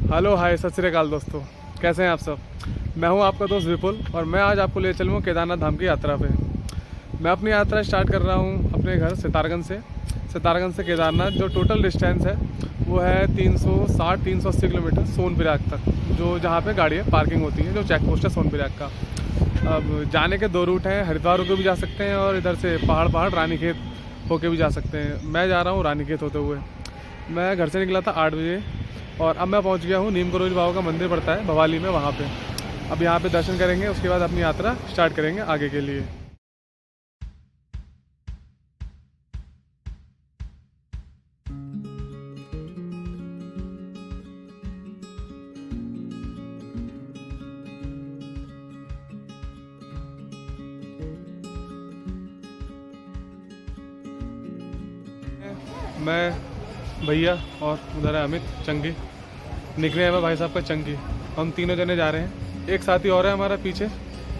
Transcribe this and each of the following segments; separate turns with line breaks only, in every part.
Hello hi सत श्री अकाल दोस्तों, कैसे हैं आप सब। मैं हूं आपका दोस्त विपुल और मैं आज आपको ले चलूँगा केदारनाथ धाम की यात्रा पे। मैं अपनी यात्रा स्टार्ट कर रहा हूं अपने घर सितारगंज से केदारनाथ। जो टोटल डिस्टेंस है वो है 360-380 किलोमीटर सोनप्रयाग तक, जो जहाँ पे गाड़ियाँ पार्किंग होती हैं, जो चेक पोस्ट है सोनप्रयाग का। अब जाने के दो रूट हैं, हरिद्वार होकर भी जा सकते हैं और इधर से पहाड़ रानीखेत होके भी जा सकते हैं। मैं जा रहा हूँ रानीखेत होते हुए। मैं घर से निकला था 8 बजे और अब मैं पहुंच गया हूँ नीम करोली बाबा का मंदिर पड़ता है भवाली में, वहाँ पे। अब यहाँ पे दर्शन करेंगे, उसके बाद अपनी यात्रा स्टार्ट करेंगे आगे के लिए। मैं, भैया और उधर है अमित चंगी, निकले हैं मैं भाई साहब का चंगी। हम तीनों जने जा रहे हैं, एक साथी और है हमारा पीछे,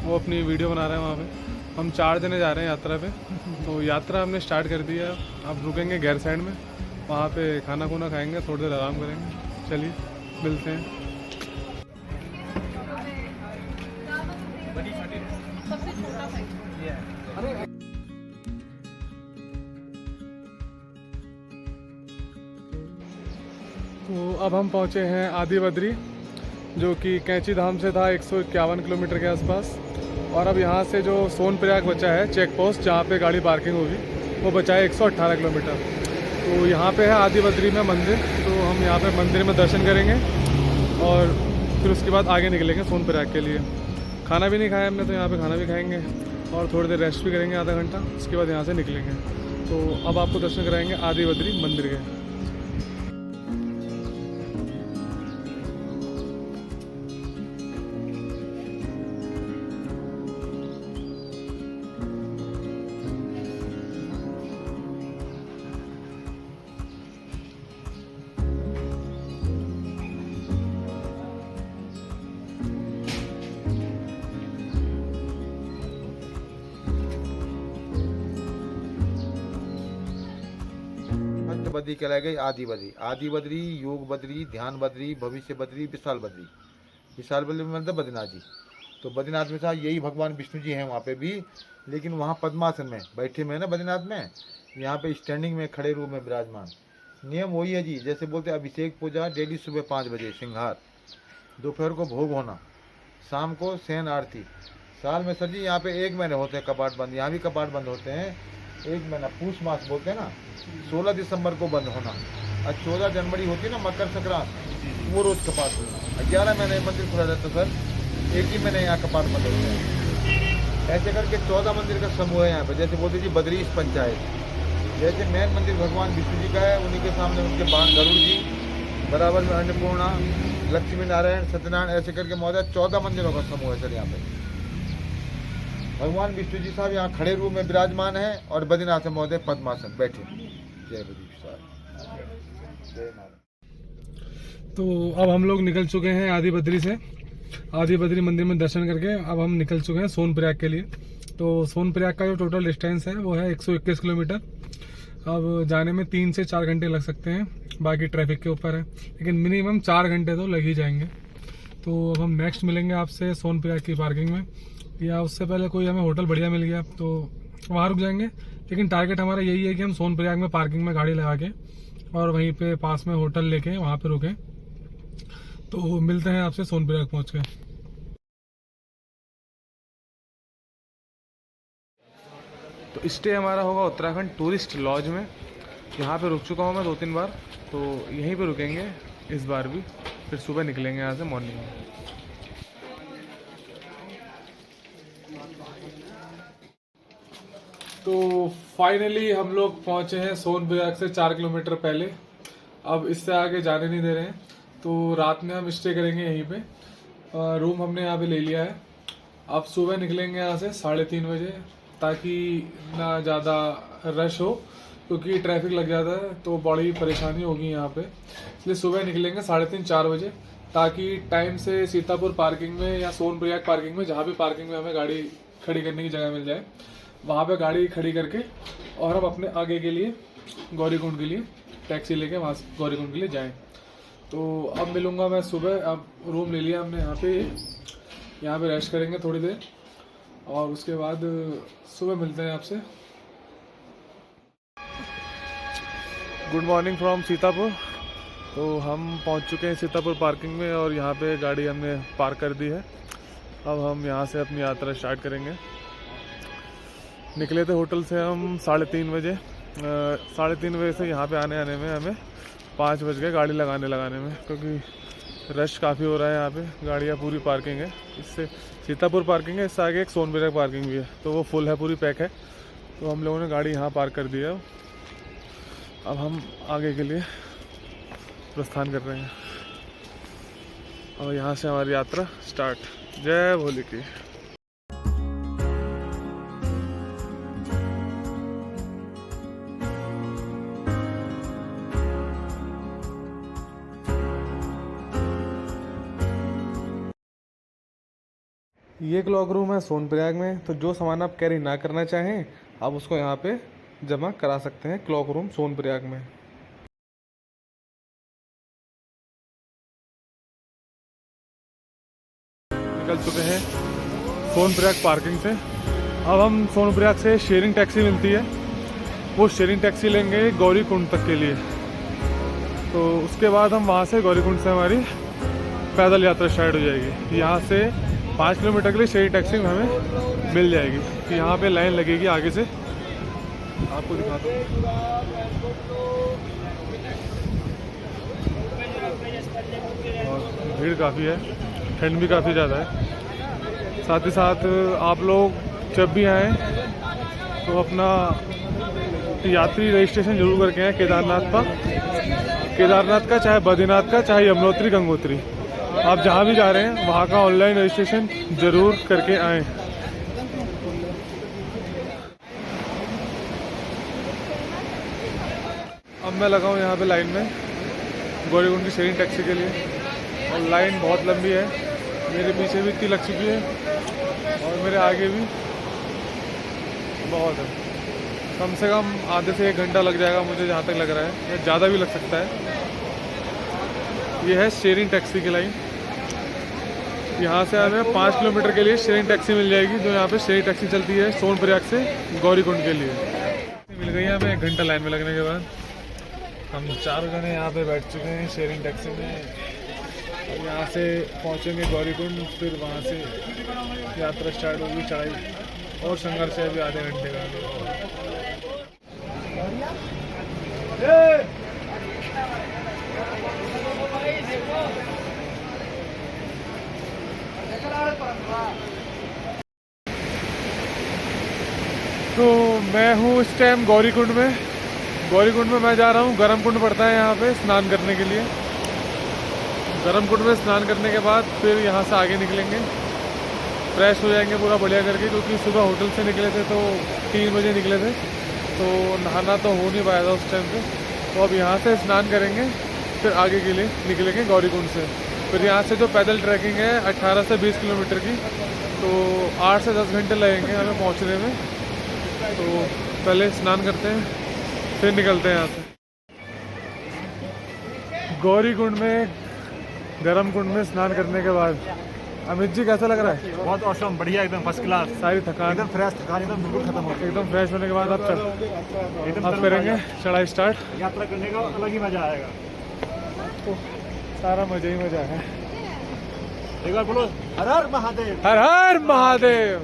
वो अपनी वीडियो बना रहे हैं वहाँ पे। हम 4 जने जा रहे हैं यात्रा पे। तो यात्रा हमने स्टार्ट कर दी है। अब रुकेंगे गैर साइड में, वहाँ पे खाना खुना खाएंगे, थोड़ी देर आराम करेंगे। चलिए मिलते हैं। तो अब हम पहुँचे हैं आदि बद्री, जो कि कैंची धाम से था 151 किलोमीटर के आसपास। और अब यहाँ से जो सोनप्रयाग बचा है चेक पोस्ट, जहाँ पे गाड़ी पार्किंग होगी, वो बचा है 118 किलोमीटर। तो यहाँ पे है आदि बद्री में मंदिर, तो हम यहाँ पे मंदिर में दर्शन करेंगे और फिर उसके बाद आगे निकलेंगे सोनप्रयाग के लिए। खाना भी नहीं खाया हमने, तो यहाँ पे खाना भी खाएंगे और थोड़ी देर रेस्ट भी करेंगे आधा घंटा, उसके बाद यहाँ से निकलेंगे। तो अब आपको दर्शन कराएंगे आदि बद्री मंदिर के।
बद्री कहलाई गई आदि बद्री। आदि बद्री, योग बद्री, ध्यान बद्री, भविष्य बद्री, विशाल बद्री। विशाल बद्री में मतलब बद्रीनाथ जी। तो बद्रीनाथ में साहब यही भगवान विष्णु जी हैं वहाँ पे भी, लेकिन वहाँ पद्मासन में बैठे में है ना बद्रीनाथ में, यहाँ पे स्टैंडिंग में खड़े रूप में विराजमान। नियम वही है जी, जैसे बोलते अभिषेक पूजा डेली सुबह 5 बजे श्रृंगार, दोपहर को भोग होना, शाम को शयन आरती। साल में सर जी यहाँ पे 1 महीने होते हैं कपाट बंद, यहाँ भी कपाट बंद होते हैं 1 महीना, पूष मास बोलते हैं ना। 16 दिसंबर को बंद होना और 14 जनवरी होती है ना मकर संक्रांति, वो रोज कपाट खुलना। 11 महीने मंदिर खुला रहता सर, एक ही महीने यहाँ कपाट बंद होते हैं। ऐसे करके 14 मंदिर का समूह है यहाँ पे। जैसे बोलते जी बद्रीश पंचायत, जैसे मेन मंदिर भगवान विष्णु जी का है, उन्हीं के सामने उनके बाण गरुड़ जी, बराबर में अन्नपूर्णा, लक्ष्मी नारायण, सत्यनारायण, ऐसे करके मौजूद 14 मंदिरों का समूह है सर यहाँ पे। भगवान विष्णु जी साहब यहाँ खड़े रूप में विराजमान है और बद्रीनाथ में महोदय पद्मासन बैठे। जय बद्रीनाथ।
तो अब हम लोग निकल चुके हैं आदि बद्री से। आदि बद्री मंदिर में दर्शन करके अब हम निकल चुके हैं सोनप्रयाग के लिए। तो सोनप्रयाग का जो टोटल डिस्टेंस है वो है 121 किलोमीटर। अब जाने में 3 से 4 घंटे लग सकते हैं, बाकी ट्रैफिक के ऊपर है, लेकिन मिनिमम 4 घंटे तो लग ही जाएंगे। तो अब हम नेक्स्ट मिलेंगे आपसे सोनप्रयाग की पार्किंग में, या उससे पहले कोई हमें होटल बढ़िया मिल गया तो वहाँ रुक जाएंगे। लेकिन टारगेट हमारा यही है कि हम सोनप्रयाग में पार्किंग में गाड़ी लगा के और वहीं पे पास में होटल लेके वहाँ पे रुकें। तो मिलते हैं आपसे सोनप्रयाग पहुँच के। तो स्टे हमारा होगा उत्तराखंड टूरिस्ट लॉज में। यहाँ पे रुक चुका हूँ मैं 2-3 बार, तो यहीं पे रुकेंगे इस बार भी, फिर सुबह निकलेंगे यहाँ से मॉर्निंग में। तो फाइनली हम लोग पहुँचे हैं सोनप्रयाग से 4 किलोमीटर पहले। अब इससे आगे जाने नहीं दे रहे हैं, तो रात में हम स्टे करेंगे यहीं पे। रूम हमने यहाँ पे ले लिया है। अब सुबह निकलेंगे यहाँ से 3:30 बजे, ताकि ना ज़्यादा रश हो, क्योंकि ट्रैफिक लग जाता है तो बड़ी परेशानी होगी यहाँ पे। इसलिए सुबह निकलेंगे 3:30-4 बजे, ताकि टाइम से सीतापुर पार्किंग में या सोनप्रयाग पार्किंग में, जहाँ भी पार्किंग में हमें गाड़ी खड़ी करने की जगह मिल जाए, वहाँ पे गाड़ी खड़ी करके और हम अपने आगे के लिए गौरीकुंड के लिए टैक्सी लेके वहाँ से गौरीकुंड के लिए जाएँ। तो अब मिलूँगा मैं सुबह। अब रूम ले लिया हमने यहाँ पे रेस्ट करेंगे थोड़ी देर और उसके बाद सुबह मिलते हैं आपसे। Good morning from Sitapur. तो हम पहुंच चुके हैं सीतापुर पार्किंग में और यहाँ पे गाड़ी हमने पार्क कर दी है। अब हम यहाँ से अपनी यात्रा स्टार्ट करेंगे। निकले थे होटल से हम 3:30 बजे। 3:30 बजे से यहाँ पे आने में हमें 5 बज गए गाड़ी लगाने में, क्योंकि रश काफ़ी हो रहा है। यहाँ पे गाड़ियाँ पूरी पार्किंग है। इससे सीतापुर पार्किंग है, इससे आगे एक सोनप्रयाग पार्किंग भी है, तो वो फुल है, पूरी पैक है। तो हम लोगों ने गाड़ी यहाँ पार्क कर दी है। अब हम आगे के लिए प्रस्थान कर रहे हैं और यहाँ से हमारी यात्रा स्टार्ट। जय भोले की। ये क्लॉक रूम है सोनप्रयाग में। तो जो सामान आप कैरी ना करना चाहें आप उसको यहाँ पे जमा करा सकते हैं क्लॉक रूम सोनप्रयाग में। निकल चुके हैं सोनप्रयाग पार्किंग से। अब हम सोनप्रयाग से शेयरिंग टैक्सी मिलती है, वो शेयरिंग टैक्सी लेंगे गौरीकुंड तक के लिए। तो उसके बाद हम वहाँ से गौरीकुंड से हमारी पैदल यात्रा स्टार्ट हो जाएगी। यहाँ से 5 किलोमीटर के लिए शेयरिंग टैक्सी हमें मिल जाएगी। तो यहाँ पे लाइन लगेगी आगे से, आपको दिखाता हूँ। और भीड़ काफ़ी है, ठंड भी काफ़ी ज़्यादा है। साथ ही साथ आप लोग जब भी आएँ तो अपना यात्री रजिस्ट्रेशन जरूर करके आएँ केदारनाथ का, चाहे बद्रीनाथ का, चाहे यमुनोत्री गंगोत्री। आप जहाँ भी जा रहे हैं वहाँ का ऑनलाइन रजिस्ट्रेशन ज़रूर करके आएँ। अब मैं लगा हूँ यहाँ पे लाइन में गौरीकुंड की शेयरिंग टैक्सी के लिए, और लाइन बहुत लंबी है। मेरे पीछे भी इतनी लग चुकी है और मेरे आगे भी बहुत है। कम से कम आधे से 1 घंटा लग जाएगा मुझे, जहाँ तक लग रहा है, या ज़्यादा भी लग सकता है। ये है शेयरिंग टैक्सी की लाइन। यहाँ से हमें 5 किलोमीटर के लिए शेयरिंग टैक्सी मिल जाएगी, जो यहाँ पे शेयरिंग टैक्सी चलती है सोनप्रयाग से गौरीकुंड के लिए। मिल गई है हमें 1 घंटा लाइन में लगने के बाद। हम 4 जने यहाँ पे बैठ चुके हैं शेयरिंग टैक्सी में। और यहाँ से पहुँचेंगे गौरीकुंड, फिर वहाँ से यात्रा स्टार्ट होगी। चढ़ाई और संघर्ष है अभी आधे घंटे का। तो मैं हूँ इस टाइम गौरीकुंड में। गौरीकुंड में मैं जा रहा हूँ, गर्म कुंड पड़ता है यहाँ पे स्नान करने के लिए। गर्म कुंड में स्नान करने के बाद फिर यहाँ से आगे निकलेंगे, फ्रेश हो जाएंगे पूरा बढ़िया करके, क्योंकि सुबह होटल से निकले थे तो 3 बजे निकले थे, तो नहाना तो हो नहीं पाया था उस टाइम पे। तो अब यहाँ से स्नान करेंगे, फिर आगे के लिए निकलेंगे गौरीकुंड से। फिर यहाँ से जो पैदल ट्रैकिंग है 18 से 20 किलोमीटर की, तो 8 से 10 घंटे लगेंगे हमें पहुँचने में। तो पहले स्नान करते हैं, फिर निकलते हैं यहाँ से। गौरीकुंड में, गर्म कुंड में स्नान करने के बाद अमित जी कैसा लग रहा है?
बहुत औसम, बढ़िया, एकदम फर्स्ट क्लास।
सारी थकान
एकदम फ्रेश, थकान एकदम बिल्कुल खत्म हो गई।
एकदम फ्रेश होने के बाद अब करेंगे चढ़ाई स्टार्ट।
यात्रा करने का अलग ही मजा आएगा।
तो सारा मजा ही मजा है।
एक बार बोलो हर हर महादेव।
हर हर महादेव।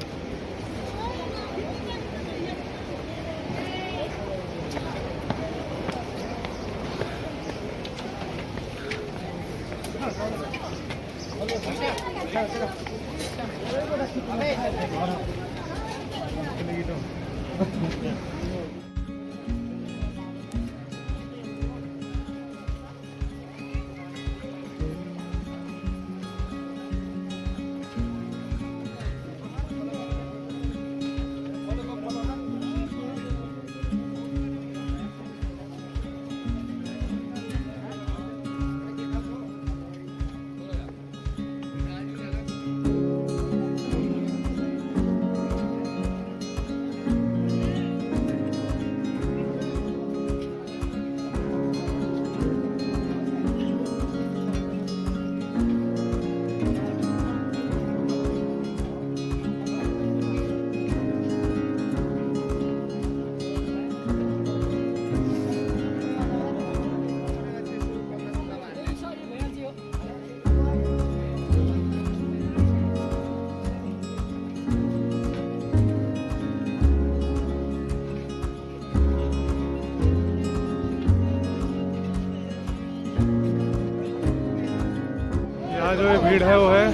यहाँ जो ये भीड़ है वो है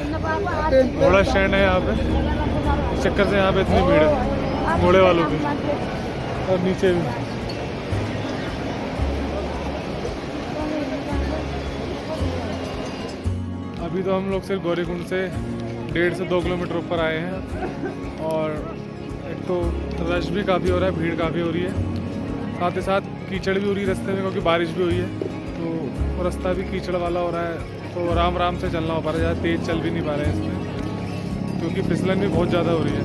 घोड़ा स्टैंड है यहाँ पे, इस चक्कर से यहाँ पे इतनी भीड़ है घोड़े वालों की, और नीचे भी। अभी तो हम लोग सिर्फ गौरीकुंड से 1.5 से 2 किलोमीटर ऊपर आए हैं, और एक तो रश भी काफ़ी हो रहा है, भीड़ काफ़ी हो रही है, साथ ही साथ कीचड़ भी हो रही है रास्ते में, क्योंकि बारिश भी हुई है तो रास्ता भी कीचड़ वाला हो रहा है। तो आराम आराम से चलना हो पा रहा है, ज़्यादा तेज़ चल भी नहीं पा रहे हैं इसमें, क्योंकि फिसलन भी बहुत ज़्यादा हो रही है,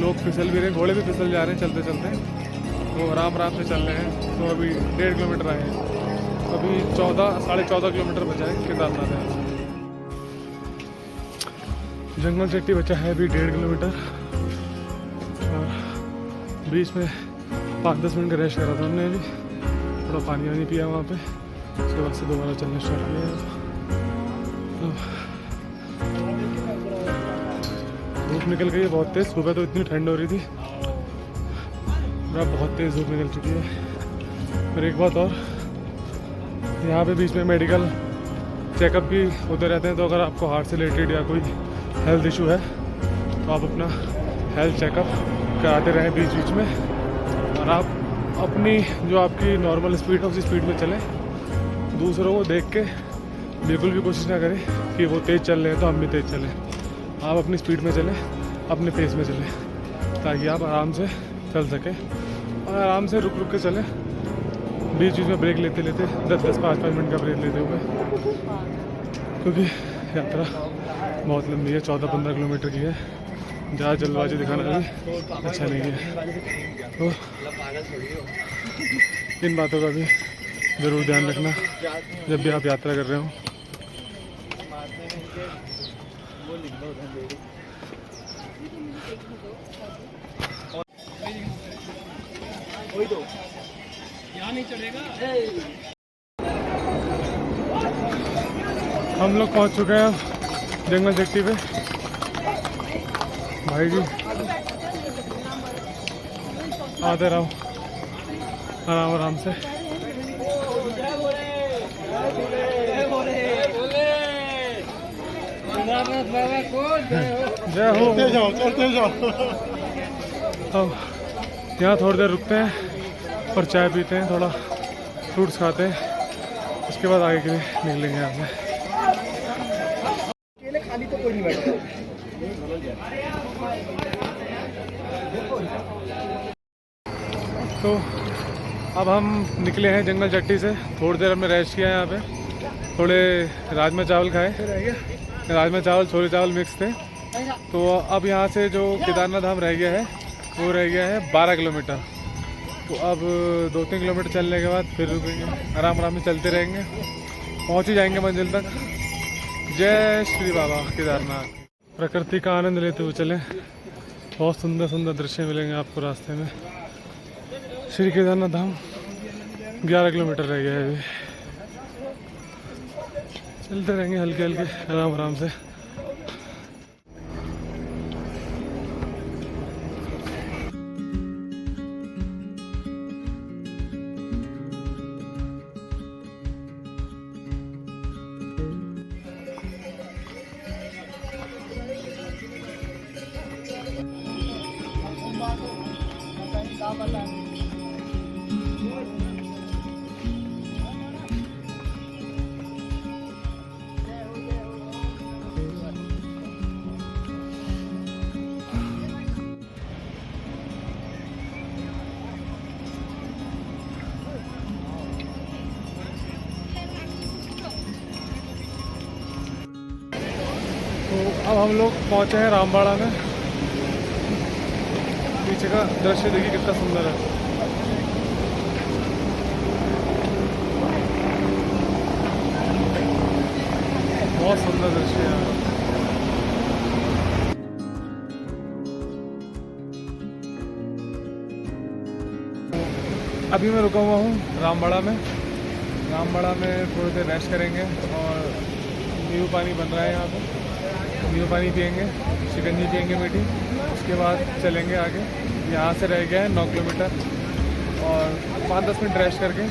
लोग फिसल भी रहे हैं, घोड़े भी फिसल जा रहे हैं चलते चलते, तो आराम आराम से चल रहे हैं। तो अभी 1.5 किलोमीटर आए हैं, अभी 14-14.5 किलोमीटर बचा है केदारनाथ है। जंगल चट्टी बचा है अभी 1.5 किलोमीटर, और बीच में 5-10 मिनट का रेस्ट करा था हमने, अभी थोड़ा पानी वानी पिया वहाँ पे, उसके बाद से दोबारा चलना स्टार्ट किया। धूप निकल गई है बहुत तेज़, सुबह तो इतनी ठंड हो रही थी, बहुत तेज़ धूप निकल चुकी है। फिर एक बात और, यहाँ पे बीच में मेडिकल चेकअप भी होते रहते हैं, तो अगर आपको हार्ट से रिलेटेड या कोई हेल्थ इशू है तो आप अपना हेल्थ चेकअप कराते रहें बीच बीच में, और आप अपनी जो आपकी नॉर्मल स्पीड है उसी स्पीड में चलें। दूसरों को देख के बिल्कुल भी कोशिश ना करें कि वो तेज़ चल रहे हैं तो हम भी तेज़ चलें, आप अपनी स्पीड में चलें, अपने पेस में चलें, ताकि आप आराम से चल सकें, और आराम से रुक रुक के चलें, बीच बीच में ब्रेक लेते लेते 10-10, 5-5 मिनट का ब्रेक लेते हुए, क्योंकि यात्रा बहुत लंबी है, 14-15 किलोमीटर की है, ज़्यादा जल्दबाजी दिखाना भी अच्छा नहीं है। तो इन बातों का भी ज़रूर ध्यान रखना जब भी आप यात्रा कर रहे हो। हम लोग पहुंच चुके हैं जंगल चट्टी पे। भाई जी आते रहो आराम आराम से। जय हो।
चलते जाओ।
अब यहाँ थोड़ी देर रुकते हैं और चाय पीते हैं, थोड़ा फ्रूट्स खाते हैं, उसके बाद आगे के लिए निकलेंगे यहाँ से।
खाली तो कोई नहीं बैठा।
तो अब हम निकले हैं जंगल चट्टी से, थोड़ी देर हमने रेस्ट किया है यहाँ पे, थोड़े राजमा चावल खाए, राजमा चावल छोले चावल मिक्स थे। तो अब यहाँ से जो केदारनाथ धाम रह गया है वो रह गया है 12 किलोमीटर। तो अब 2-3 किलोमीटर चलने के बाद फिर रुकेंगे, आराम आराम से चलते रहेंगे, पहुँच ही जाएंगे मंजिल तक। जय श्री बाबा केदारनाथ। प्रकृति का आनंद लेते हुए चलें, बहुत सुंदर सुंदर दृश्य मिलेंगे आपको रास्ते में। श्री केदारनाथ धाम 11 किलोमीटर रह गया है अभी, चलते रहेंगे हल्के हल्के आराम आराम से। तो अब हम लोग पहुँचे हैं रामबाड़ा में। पीछे का दृश्य देखिए कितना सुंदर है। बहुत सुंदर दृश्य है। अभी मैं रुका हुआ हूँ रामबाड़ा में। रामबाड़ा में थोड़ी देर रेस्ट करेंगे और नींबू पानी बन रहा है यहाँ पे, नींबू पानी पियेंगे, शिकंजी पियेंगे मीठी, उसके बाद चलेंगे आगे। यहाँ से रह गया है 9 किलोमीटर और 5-10 मिनट रेस्ट करके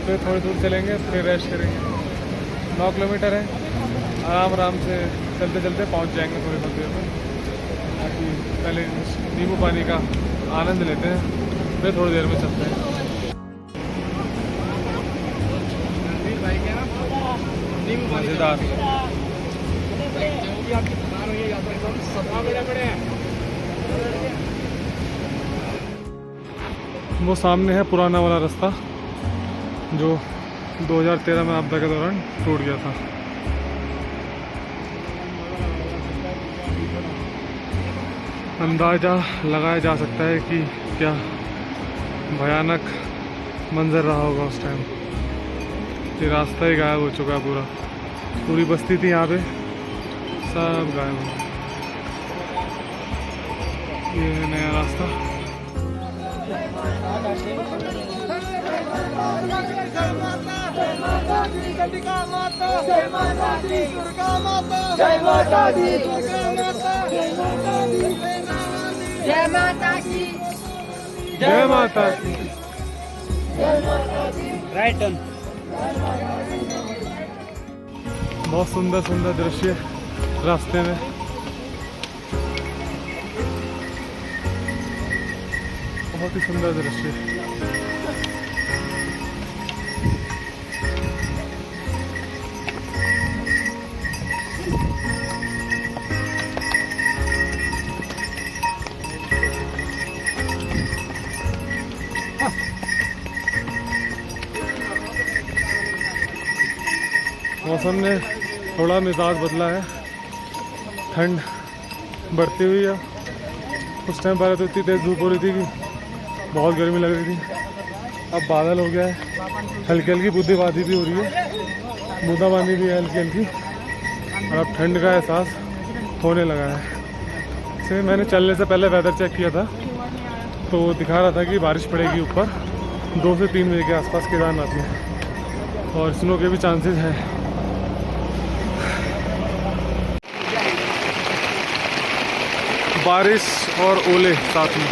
फिर थोड़ी दूर चलेंगे, फिर रेस्ट करेंगे। 9 किलोमीटर है, आराम आराम से चलते चलते पहुंच जाएंगे थोड़ी बहुत देर में। बाकी पहले नींबू पानी का आनंद लेते हैं, फिर थोड़ी देर में चलते हैं। मज़ेदार। वो सामने है पुराना वाला रास्ता जो 2013 में आपदा के दौरान टूट गया था। अंदाज़ा लगाया जा सकता है कि क्या भयानक मंजर रहा होगा उस टाइम। ये रास्ता ही गायब हो चुका है, पूरी बस्ती थी यहाँ पे, सब गायब हो। ये है नया रास्ता। जय माता की।
Right turn.
बहुत सुंदर सुंदर दृश्य रास्ते में। बहुत ही सुंदर दृश्य। मौसम ने थोड़ा मिजाज बदला है, ठंड बढ़ती हुई है। उस टाइम पहले तो इतनी तेज़ धूप हो रही थी कि बहुत गर्मी लग रही थी। अब बादल हो गया है, हल्की हल्की बूंदाबांदी भी हो रही है, बूंदाबांदी भी है हल्की हल्की, और अब ठंड का एहसास होने लगा है। से मैंने चलने से पहले वेदर चेक किया था तो दिखा रहा था कि बारिश पड़ेगी ऊपर 2 से 3 बजे के आसपास केदारनाथ में, और स्नो के भी चांसेस हैं। बारिश और ओले साथ में।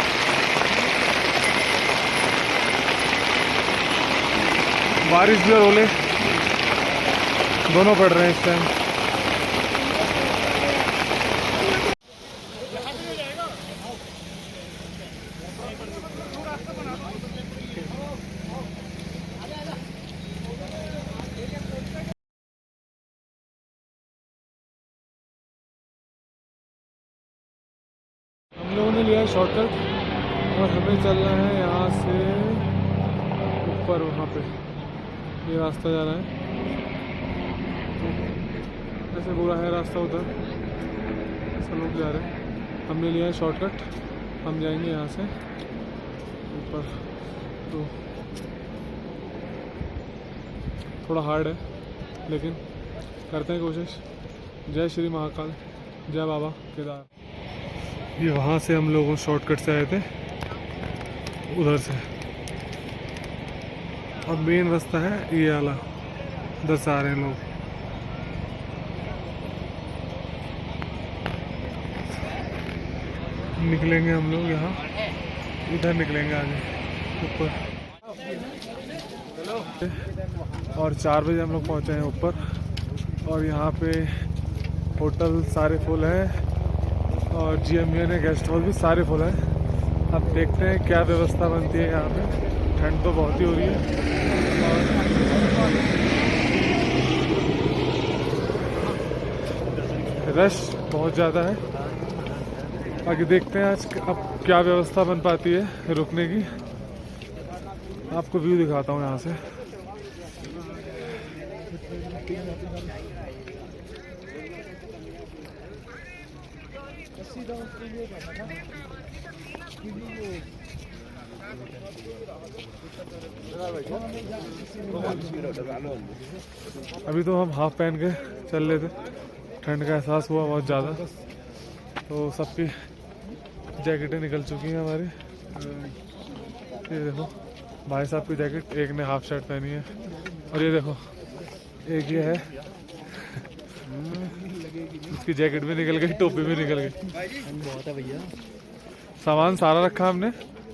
बारिश भी और ओले दोनों पड़ रहे हैं इस टाइम। हम लोगों ने लिया है शॉर्टकट और हमें चलना है यहाँ से ऊपर, वहाँ पे ये रास्ता जा रहा है। ऐसे पूरा है रास्ता उधर, सब लोग जा रहे हैं। हमने लिया है शॉर्टकट, हम जाएंगे यहाँ से ऊपर। तो थोड़ा हार्ड है लेकिन करते हैं कोशिश। जय श्री महाकाल, जय बाबा केदार। ये वहाँ से हम लोग शॉर्टकट से आए थे उधर से, और मेन रास्ता है ये वाला, उधर से आ रहे हैं लोग। निकलेंगे हम लोग यहाँ, इधर निकलेंगे आगे ऊपर। और 4 बजे हम लोग पहुँचे हैं ऊपर, और यहाँ पे होटल सारे फुल हैं और GMUN है, गेस्ट हाउस भी सारे फुल है। अब देखते हैं क्या व्यवस्था बनती है यहाँ पे। ठंड तो बहुत ही हो रही है और रश बहुत ज़्यादा है। आगे देखते हैं आज अब क्या व्यवस्था बन पाती है रुकने की। आपको व्यू दिखाता हूँ यहाँ से। अभी तो हम हाफ पहन के चल रहे थे, ठंड का एहसास हुआ बहुत ज़्यादा, तो सबकी जैकेटें निकल चुकी हैं हमारी। ये देखो भाई साहब की जैकेट, एक ने हाफ शर्ट पहनी है, और ये देखो एक ये है उसकी जैकेट भी निकल गई, टोपी भी निकल गई।
बहुत है भैया,
सामान सारा रखा हमने,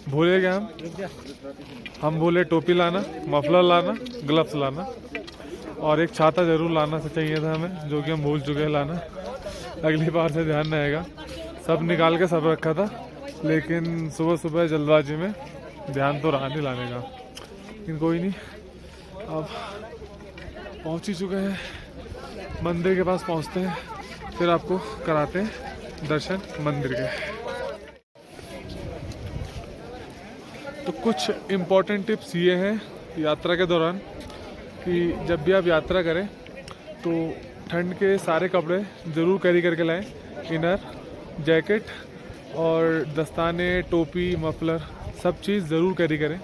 भूले गए हम भूले टोपी लाना, मफलर लाना, ग्लव्स लाना, और एक छाता ज़रूर लाना चाहिए था हमें, जो कि हम भूल चुके हैं लाना। अगली बार से ध्यान रहेगा। सब निकाल के सब रखा था, लेकिन सुबह सुबह जल्दबाजी में ध्यान तो रहा नहीं लाने का। लेकिन कोई नहीं, अब पहुंच ही चुके हैं, मंदिर के पास पहुंचते हैं, फिर आपको कराते हैं दर्शन मंदिर के। तो कुछ इम्पोर्टेंट टिप्स ये हैं यात्रा के दौरान कि जब भी आप यात्रा करें तो ठंड के सारे कपड़े ज़रूर कैरी करके लाएं। इनर, जैकेट और दस्ताने, टोपी, मफलर, सब चीज़ ज़रूर कैरी करें।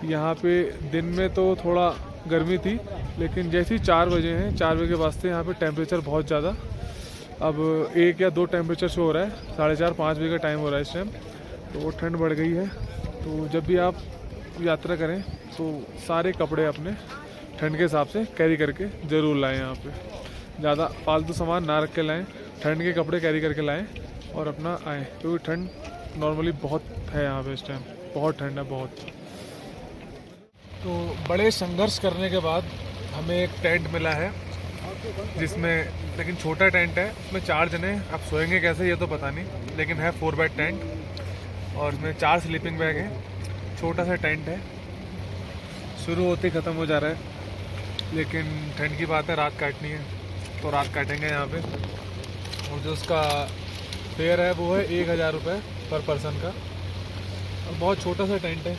यहाँ पे दिन में तो थोड़ा गर्मी थी, लेकिन जैसे ही 4 बजे हैं, 4 बजे के वास्ते यहाँ पे टेम्परेचर बहुत ज़्यादा, अब 1 या 2 टेम्परेचर शो हो रहा है। 4:30-5 बजे का टाइम हो रहा है इस टाइम, तो ठंड बढ़ गई है। तो जब भी आप यात्रा करें तो सारे कपड़े अपने ठंड के हिसाब से कैरी करके ज़रूर लाएं। यहाँ पे ज़्यादा फालतू सामान ना रख के लाएं, ठंड के कपड़े कैरी करके लाएं और अपना आएँ, क्योंकि ठंड नॉर्मली बहुत है यहाँ पे इस टाइम, बहुत ठंड है बहुत। तो बड़े संघर्ष करने के बाद हमें एक टेंट मिला है, जिसमें, लेकिन छोटा टेंट है, उसमें 4 जने। अब सोएंगे कैसे ये तो पता नहीं, लेकिन है 4 बेड टेंट और इसमें 4 स्लीपिंग बैग हैं। छोटा सा टेंट है, शुरू होते ही ख़त्म हो जा रहा है, लेकिन ठंड की बात है, रात काटनी है तो रात काटेंगे यहाँ पे। और जो उसका फेयर है वो है 1000 रुपये पर पर्सन का, और बहुत छोटा सा टेंट है।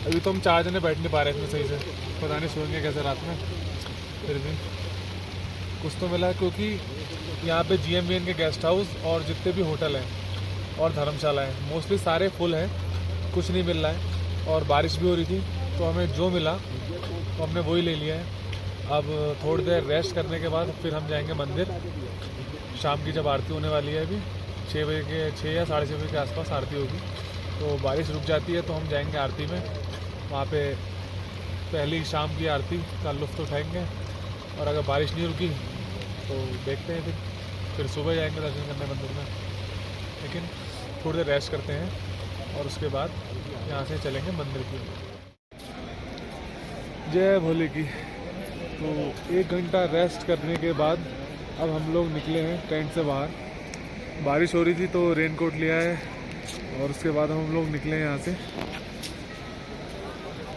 अभी तो हम 4 जने बैठ नहीं पा रहे इसमें सही से, पता नहीं सोएंगे कैसे रात में। फिर भी कुछ तो मिला, क्योंकि यहाँ पे GMBN के गेस्ट हाउस और जितने भी होटल हैं और धर्मशाला है मोस्टली सारे फुल हैं, कुछ नहीं मिल रहा है। और बारिश भी हो रही थी, तो हमें जो मिला तो हमने वही ले लिया है। अब थोड़ी देर रेस्ट करने के बाद फिर हम जाएंगे मंदिर। शाम की जब आरती होने वाली है, अभी 6 बजे के 6 या 6:30 बजे के आसपास आरती होगी, तो बारिश रुक जाती है तो हम जाएंगे आरती में। वहाँ पे पहली शाम की आरती का लुत्फ़ उठाएंगे, और अगर बारिश नहीं रुकी तो देखते हैं, फिर सुबह जाएंगे दर्शन करने मंदिर में। लेकिन थोड़ी देर रेस्ट करते हैं और उसके बाद यहाँ से चलेंगे मंदिर की। जय भोले की। तो 1 घंटा रेस्ट करने के बाद अब हम लोग निकले हैं टेंट से बाहर। बारिश हो रही थी तो रेनकोट लिया है, और उसके बाद हम लोग निकले हैं यहाँ से।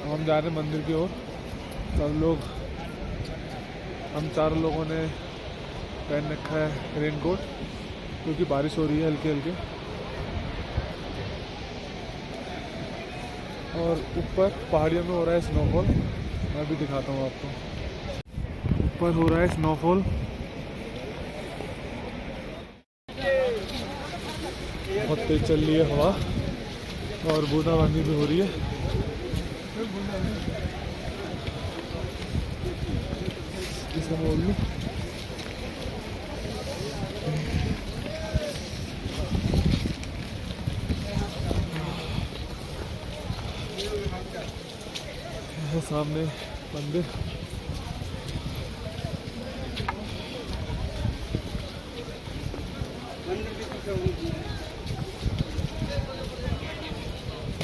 हम जा रहे हैं मंदिर की ओर। सब लोग, हम 4 लोगों ने पहन रखा है रेनकोट, क्योंकि बारिश हो रही है हल्की हल्की। और ऊपर पहाड़ियों में हो रहा है स्नोफॉल, मैं भी दिखाता हूँ आपको। ऊपर हो रहा है स्नोफॉल, बहुत तेज चल रही है हवा, और बूंदाबांदी भी हो रही है। इसका बोल लूँ, सामने मंदिर।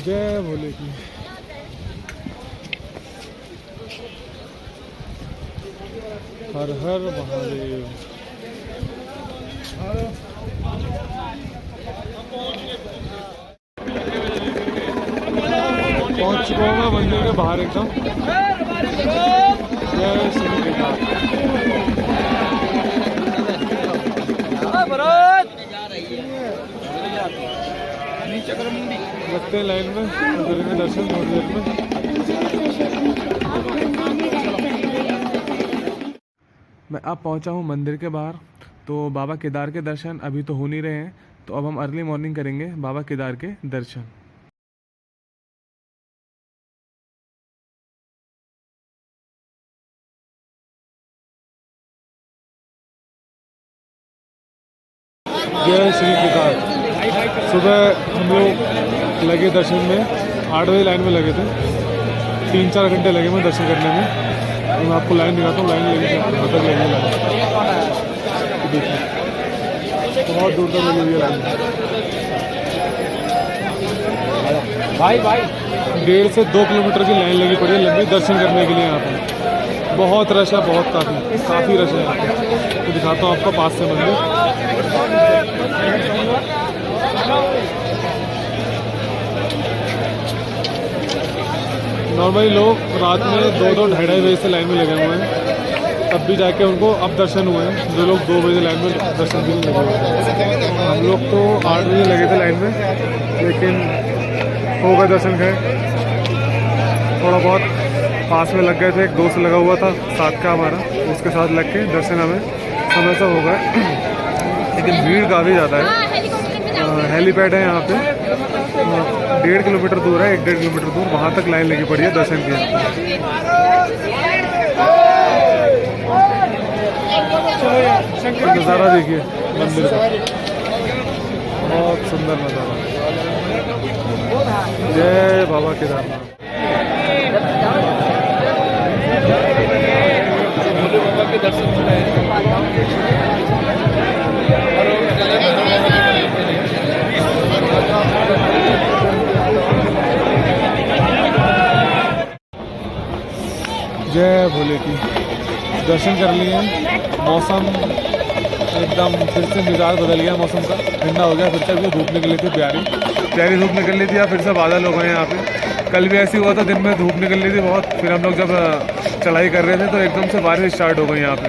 जय भोले की। हर हर महादेव। पहुंच चुका हूँ मैं मंदिर के बाहर एकदम। जय श्री कृष्ण। लगते हैं लाइन में, करेंगे दर्शन थोड़ी देर में। मैं अब पहुंचा हूं मंदिर के बाहर। तो बाबा केदार के दर्शन अभी तो हो नहीं रहे हैं, तो अब हम अर्ली मॉर्निंग करेंगे बाबा केदार के दर्शन। जय श्री कृष्ण। सुबह हम लोग लगे दर्शन में, 8 बजे लाइन में लगे थे। 3-4 घंटे लगे मैं दर्शन करने में। मैं आपको लाइन दिखाता हूँ, लाइन लगी मतलब लेने लाइन, देखिए बहुत दूर तक लगी हुई है लाइन। भाई 1.5 से 2 किलोमीटर की लाइन लगी पड़ी है लंबी, दर्शन करने के लिए यहाँ पर। बहुत रश है, बहुत काफ़ी रश है यहाँ पे। तो दिखाता हूँ आपको पास से मंदिर। नॉर्मली लोग रात में 2-2 ढाई बजे से लाइन में लगे हुए हैं, तब भी जाके उनको अब दर्शन हुए हैं। जो लोग 2 बजे लाइन में दर्शन भी नहीं लगे हुए हैं। हम लोग तो 8 बजे लगे थे लाइन में, लेकिन हो गए दर्शन गए। थोड़ा बहुत पास में लग गए थे, एक दोस्त लगा हुआ था साथ का हमारा, उसके साथ लग के दर्शन हमें समय से हो गए। लेकिन भीड़ काफ़ी ज़्यादा है। हेलीपैड है यहाँ पे, 1.5 किलोमीटर दूर है, 1-1.5 किलोमीटर दूर, वहाँ तक लाइन लगी पड़ी है दर्शन की। नज़ारा देखिए मंदिर का, बहुत सुंदर नज़ारा। जय बाबा केदारनाथ। बाबा के दर्शन हो रहे हैं। जय भोले की दर्शन कर लिए हैं। मौसम एकदम फिर से मिजाज बदल गया, मौसम का ठंडा हो गया। फिर से अभी धूप निकली थी, प्यारी धूप निकल ली थी। या फिर से बादल हो गए यहाँ पे। कल भी ऐसी हुआ था, दिन में धूप निकल ली थी बहुत, फिर हम लोग जब चढ़ाई कर रहे थे तो एकदम से बारिश स्टार्ट हो गई यहाँ पे।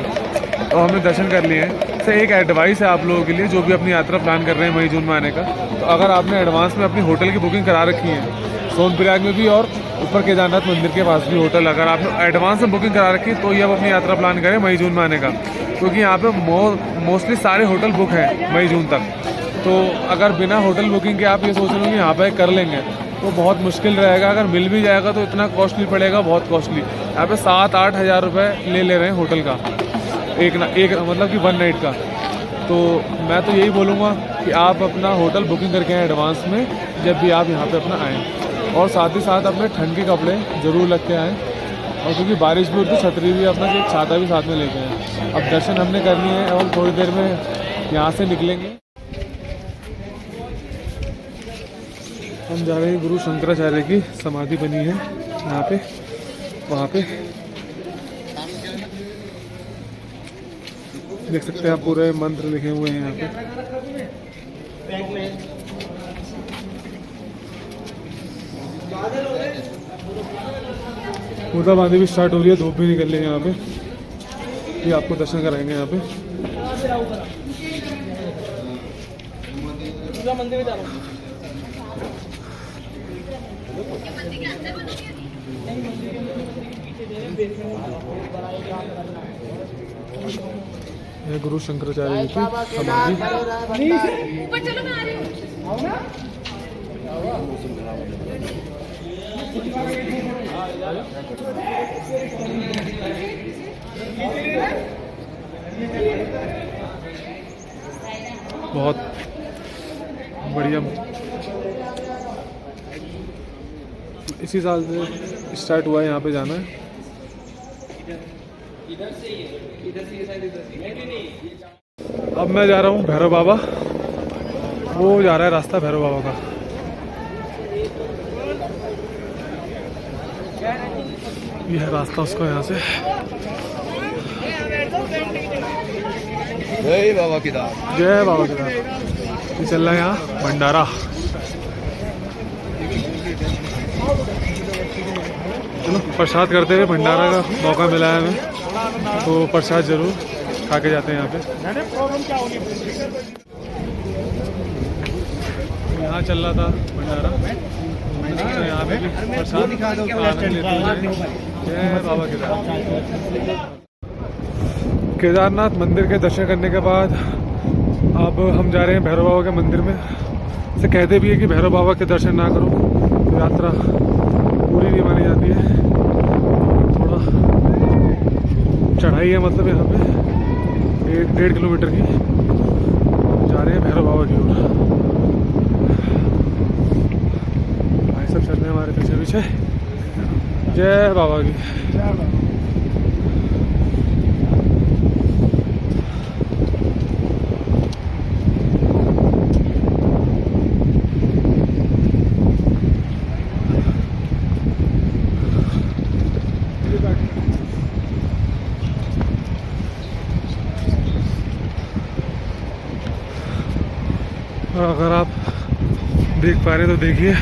तो हमने दर्शन कर लिए हैं। से एक एडवाइस है आप लोगों के लिए जो भी अपनी यात्रा प्लान कर रहे हैं मई जून में आने का। तो अगर आपने एडवांस में अपनी होटल की बुकिंग करा रखी है, सोनप्रयाग में भी और ऊपर केदारनाथ मंदिर के पास भी होटल, अगर आपने एडवांस में बुकिंग करा रखी है तो ये अब अपनी यात्रा प्लान करें मई जून में आने का, क्योंकि यहाँ पे मोस्टली सारे होटल बुक हैं मई जून तक। तो अगर बिना होटल बुकिंग के आप ये सोच रहे हो कि यहाँ पे कर लेंगे तो बहुत मुश्किल रहेगा। अगर मिल भी जाएगा तो इतना कॉस्टली पड़ेगा, बहुत कॉस्टली। यहाँ पे 7-8 हज़ार रुपये ले रहे हैं होटल का, एक मतलब कि 1 नाइट का। तो मैं तो यही बोलूँगा कि आप अपना होटल बुकिंग करके आएँ एडवांस में जब भी आप यहाँ पे अपना आएँ, और साथ ही साथ अपने ठंड के कपड़े ज़रूर रख के आएँ। और क्योंकि बारिश भी होती है, छतरी भी अपना एक छाता भी साथ में लेके आएँ। अब दर्शन हमने करनी है और थोड़ी देर में यहाँ से निकलेंगे। हम जा रहे हैं गुरु शंकराचार्य की समाधि बनी है यहाँ पे, वहाँ पे देख सकते हैं आप, पूरे मंत्र लिखे हुए हैं यहाँ पे। बूंदाबांदी भी स्टार्ट हो रही है, धूप भी निकल रही है यहाँ पे। ये आपको दर्शन कराएंगे यहाँ पे। ये गुरु शंकराचार्य की समाधि।
ऊपर चलो, मैं आ रही हूँ।
बहुत बढ़िया। इसी साल से स्टार्ट हुआ है यहाँ पे जाना है। अब मैं जा रहा हूँ भैरव बाबा, वो जा रहा है रास्ता भैरव बाबा का। ये है रास्ता उसका यहाँ से।
जय बाबा केदार।
जय बाबा केदार। ये चल रहा है यहाँ भंडारा। चलो प्रसाद करते हुए, भंडारा का मौका मिला है हमें तो प्रसाद जरूर खा के जाते हैं यहाँ पे। यहाँ चल रहा था भंडारा, तो यहाँ पे भी प्रसाद आनंद लेते हुए। जय बाबा केदार। केदारनाथ मंदिर के दर्शन करने के बाद अब हम जा रहे हैं भैरव बाबा के मंदिर में। से कहते भी है कि भैरव बाबा के दर्शन ना करो तो यात्रा पूरी नहीं मानी जाती है। थोड़ा चढ़ाई है, मतलब यहाँ पे 1-1.5 किलोमीटर की। जा रहे हैं भैरव बाबा की ओर। भाई सब चल रहे हैं हमारे पीछे पीछे। जय बाबा की। और अगर आप देख पा रहे हैं तो देखिए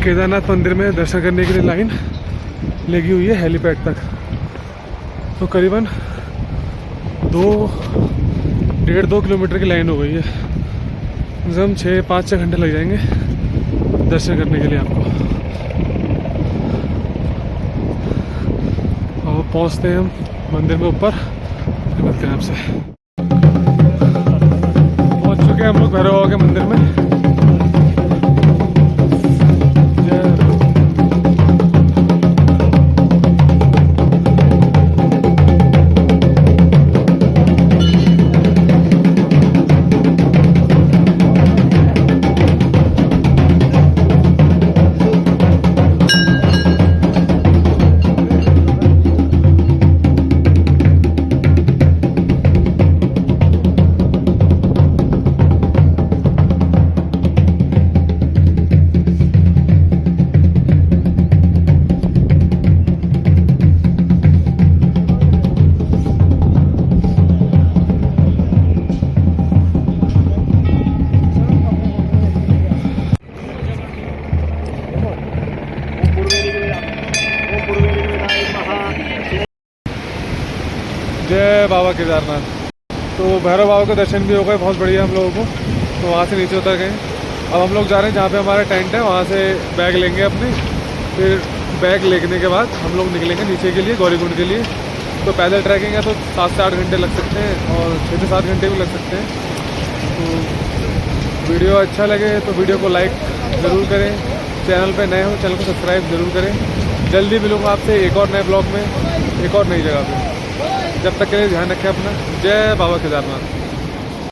केदारनाथ मंदिर में दर्शन करने के लिए लाइन लगी हुई है हेलीपैड तक। तो करीबन 1.5-2 किलोमीटर की लाइन हो गई है। कम से कम 5-6 घंटे लग जाएंगे दर्शन करने के लिए आपको। और पहुंचते हैं हम मंदिर के ऊपर, मिलते हैं आपसे। पहुंच चुके हैं हम लोग भैरव बाबा के मंदिर में। जय बाबा केदारनाथ। तो भैरव बाबा के दर्शन भी हो गए बहुत बढ़िया हम लोगों को। तो वहाँ से नीचे उतर गए। अब हम लोग जा रहे हैं जहाँ पे हमारा टेंट है, वहाँ से बैग लेंगे अपने। फिर बैग लेने के बाद हम लोग निकलेंगे नीचे के लिए, गौरीकुंड के लिए। तो पैदल ट्रैकिंग है तो 7 से 8 घंटे लग सकते हैं और 6 से 7 घंटे भी लग सकते हैं। तो वीडियो अच्छा लगे तो वीडियो को लाइक ज़रूर करें। चैनल पे नए हो चैनल को सब्सक्राइब ज़रूर करें। जल्दी मिलूँगा आपसे एक और नए ब्लॉग में, एक और नई जगह पे। जब तक के लिए ध्यान रखें अपना। जय बाबा केदारनाथ।